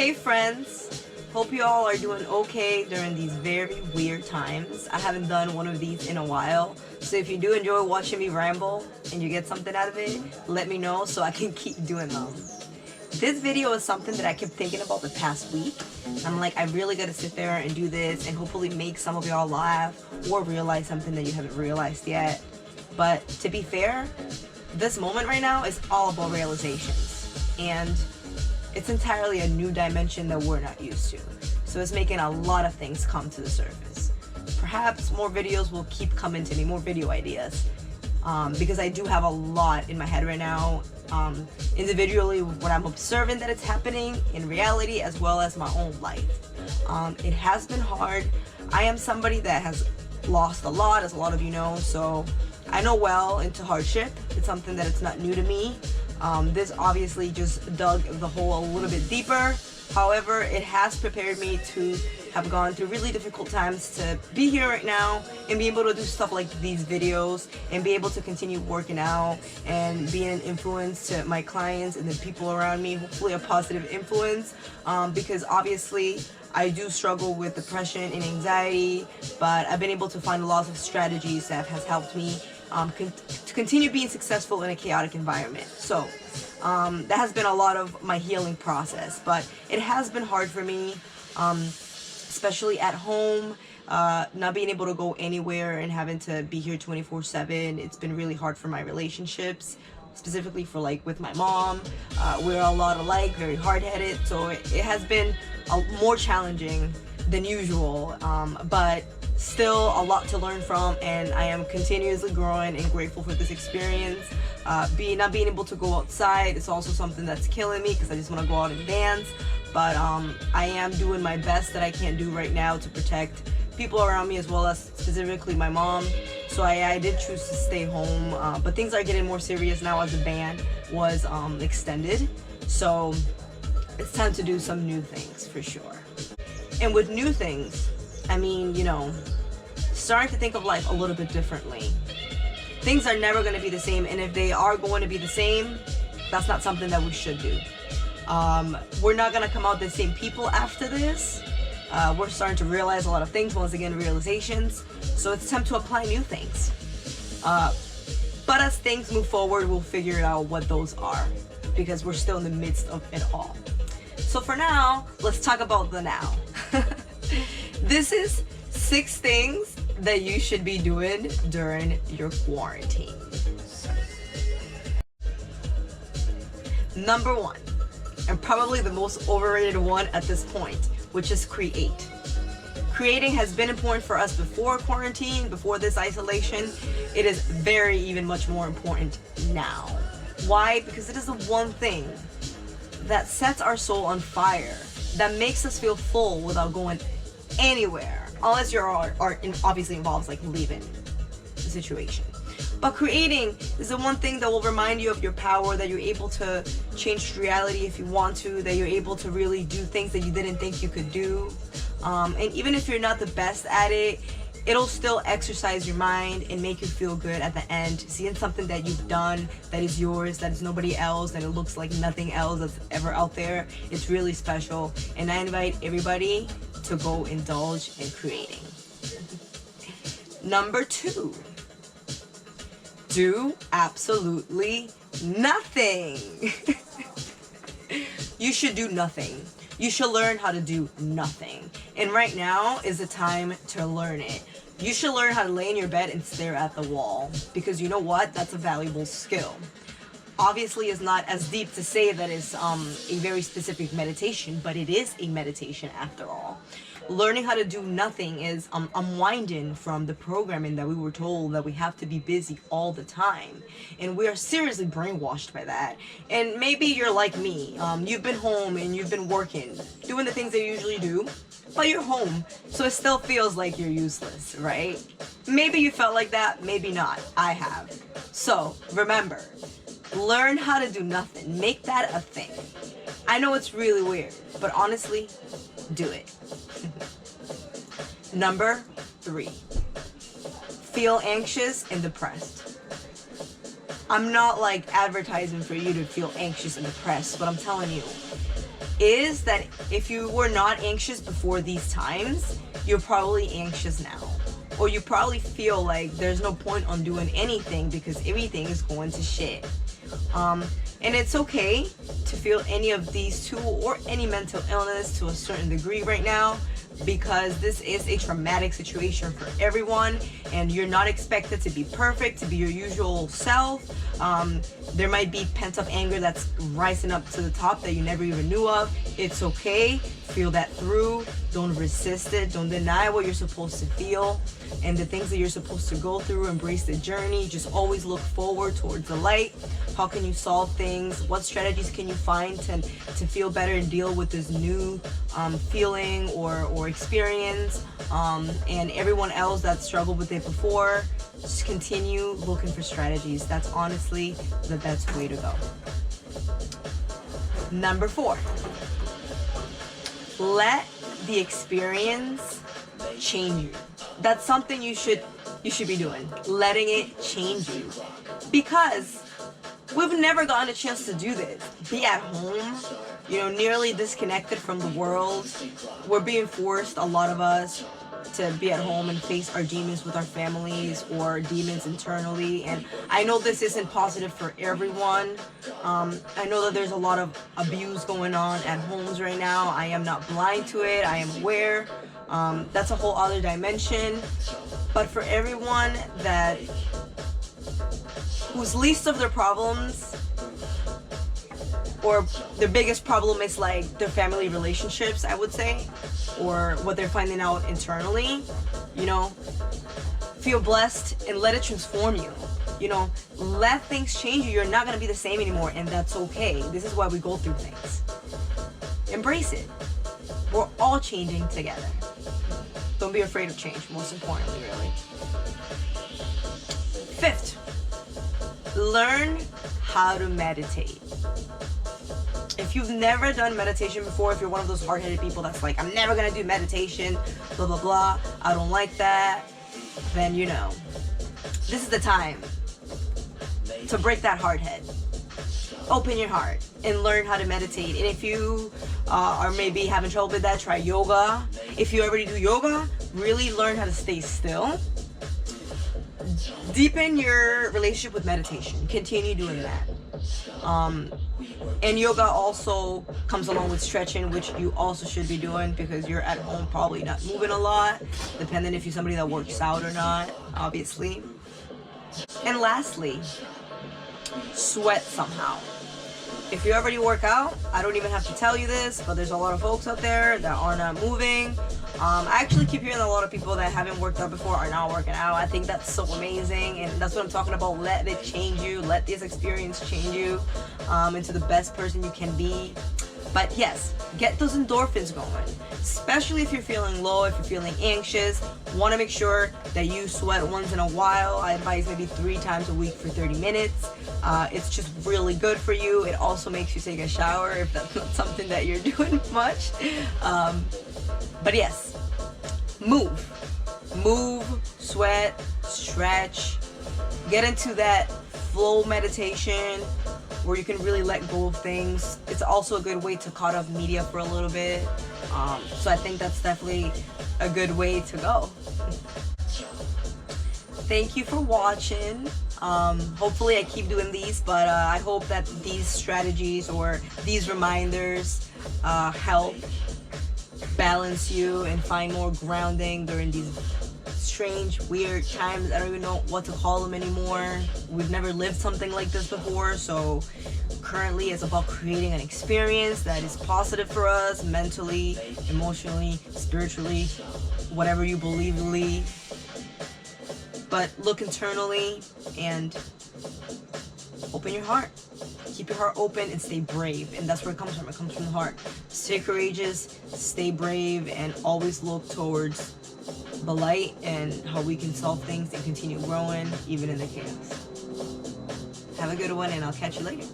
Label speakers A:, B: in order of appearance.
A: Hey friends, hope you all are doing okay during these very weird times. I haven't done one of these in a while, so if you do enjoy watching me ramble and you get something out of it, let me know so I can keep doing them. This video is something that I kept thinking about the past week. I'm like, I really gotta sit there and do this and hopefully make some of y'all laugh or realize something that you haven't realized yet. But to be fair, this moment right now is all about realizations, and it's entirely a new dimension that we're not used to. So it's making a lot of things come to the surface. Perhaps more videos will keep coming to me, more video ideas, because I do have a lot in my head right now, individually, what I'm observing that it's happening in reality as well as my own life. It has been hard. I am somebody that has lost a lot, as a lot of you know, so I know well into hardship. It's something that it's not new to me. This obviously just dug the hole a little bit deeper. However, it has prepared me to have gone through really difficult times to be here right now and be able to do stuff like these videos and be able to continue working out and being an influence to my clients and the people around me, hopefully a positive influence, because obviously I do struggle with depression and anxiety, but I've been able to find lots of strategies that has helped me to continue being successful in a chaotic environment. So that has been a lot of my healing process, but it has been hard for me, especially at home, not being able to go anywhere and having to be here 24/7. It's been really hard for my relationships, specifically for like with my mom. We're a lot alike, very hard-headed, so it has been more challenging than usual, but still a lot to learn from, and I am continuously growing and grateful for this experience. Not being able to go outside is also something that's killing me because I just want to go out and dance, but I am doing my best that I can do right now to protect people around me as well as specifically my mom. So I did choose to stay home, but things are getting more serious now as the ban was extended, so it's time to do some new things for sure. And with new things, I mean, you know, starting to think of life a little bit differently. Things are never going to be the same, and if they are going to be the same, that's not something that we should do. We're not going to come out the same people after this. We're starting to realize a lot of things, once again, realizations. So it's time to apply new things. But as things move forward, we'll figure out what those are, because we're still in the midst of it all. So for now, let's talk about the now. This is 6 things that you should be doing during your quarantine. Number 1, and probably the most overrated one at this point, which is create. Creating has been important for us before quarantine, before this isolation. It is even much more important now. Why? Because it is the one thing that sets our soul on fire, that makes us feel full without going anywhere, unless your art obviously involves like leaving the situation. But creating is the one thing that will remind you of your power, that you're able to change reality if you want to, that you're able to really do things that you didn't think you could do. And even if you're not the best at it, it'll still exercise your mind and make you feel good at the end, seeing something that you've done that is yours, that is nobody else, that it looks like nothing else that's ever out there. It's really special, and I invite everybody to go indulge in creating. Number 2, do absolutely nothing. You should do nothing. You should learn how to do nothing. And right now is the time to learn it. You should learn how to lay in your bed and stare at the wall, because you know what? That's a valuable skill. Obviously, it's not as deep to say that it's a very specific meditation, but it is a meditation after all. Learning how to do nothing is unwinding from the programming that we were told that we have to be busy all the time, and we are seriously brainwashed by that. And maybe you're like me, you've been home and you've been working, doing the things that you usually do, but you're home, so it still feels like you're useless, right? Maybe you felt like that, maybe not. I have. So remember, learn how to do nothing. Make that a thing. I know it's really weird, but honestly, do it. Number 3, feel anxious and depressed. I'm not like advertising for you to feel anxious and depressed, but I'm telling you, is that if you were not anxious before these times, you're probably anxious now. Or you probably feel like there's no point on doing anything because everything is going to shit. And it's okay to feel any of these two or any mental illness to a certain degree right now, because this is a traumatic situation for everyone, and you're not expected to be perfect, to be your usual self. There might be pent-up anger that's rising up to the top that you never even knew of. It's okay. Feel that through. Don't resist it. Don't deny what you're supposed to feel and the things that you're supposed to go through. Embrace the journey. Just always look forward towards the light. How can you solve things? What strategies can you find to feel better and deal with this new feeling or experience? And everyone else that struggled with it before, just continue looking for strategies. That's honestly the best way to go. Number 4, let the experience change you. That's something you should be doing. Letting it change you. Because we've never gotten a chance to do this. Be at home, nearly disconnected from the world. We're being forced, a lot of us, to be at home and face our demons with our families or demons internally. And I know this isn't positive for everyone. I know that there's a lot of abuse going on at homes right now. I am not blind to it. I am aware. That's a whole other dimension. But for everyone whose least of their problems or their biggest problem is like their family relationships, I would say, or what they're finding out internally, feel blessed and let it transform you. Let things change you. You're not going to be the same anymore, and that's okay. This is why we go through things. Embrace it. We're all changing together. Don't be afraid of change, most importantly, really. 5th, learn how to meditate. If you've never done meditation before, if you're one of those hard-headed people that's like, I'm never gonna do meditation, blah, blah, blah, I don't like that, then this is the time to break that hard head. Open your heart and learn how to meditate. And if you are maybe having trouble with that, try yoga. If you already do yoga, really learn how to stay still. Deepen your relationship with meditation. Continue doing that. And yoga also comes along with stretching, which you also should be doing because you're at home probably not moving a lot, depending if you're somebody that works out or not, obviously. And lastly, sweat somehow. If you already work out, I don't even have to tell you this, but there's a lot of folks out there that are not moving. I actually keep hearing a lot of people that haven't worked out before are now working out. I think that's so amazing, and that's what I'm talking about. Let it change you. Let this experience change you into the best person you can be. But yes, get those endorphins going, especially if you're feeling low, if you're feeling anxious. Want to make sure that you sweat once in a while. I advise maybe 3 times a week for 30 minutes. It's just really good for you. It also makes you take a shower if that's not something that you're doing much. But yes, move, sweat, stretch, get into that flow meditation where you can really let go of things. It's also a good way to cut off media for a little bit. So I think that's definitely a good way to go. Thank you for watching. Hopefully I keep doing these, but I hope that these strategies or these reminders help balance you and find more grounding during these strange, weird times. I don't even know what to call them anymore. We've never lived something like this before, so currently it's about creating an experience that is positive for us mentally, emotionally, spiritually, whatever you believe. But look internally and open your heart. Keep your heart open and stay brave. And that's where it comes from. It comes from the heart. Stay courageous, stay brave, and always look towards the light and how we can solve things and continue growing even in the chaos. Have a good one, and I'll catch you later.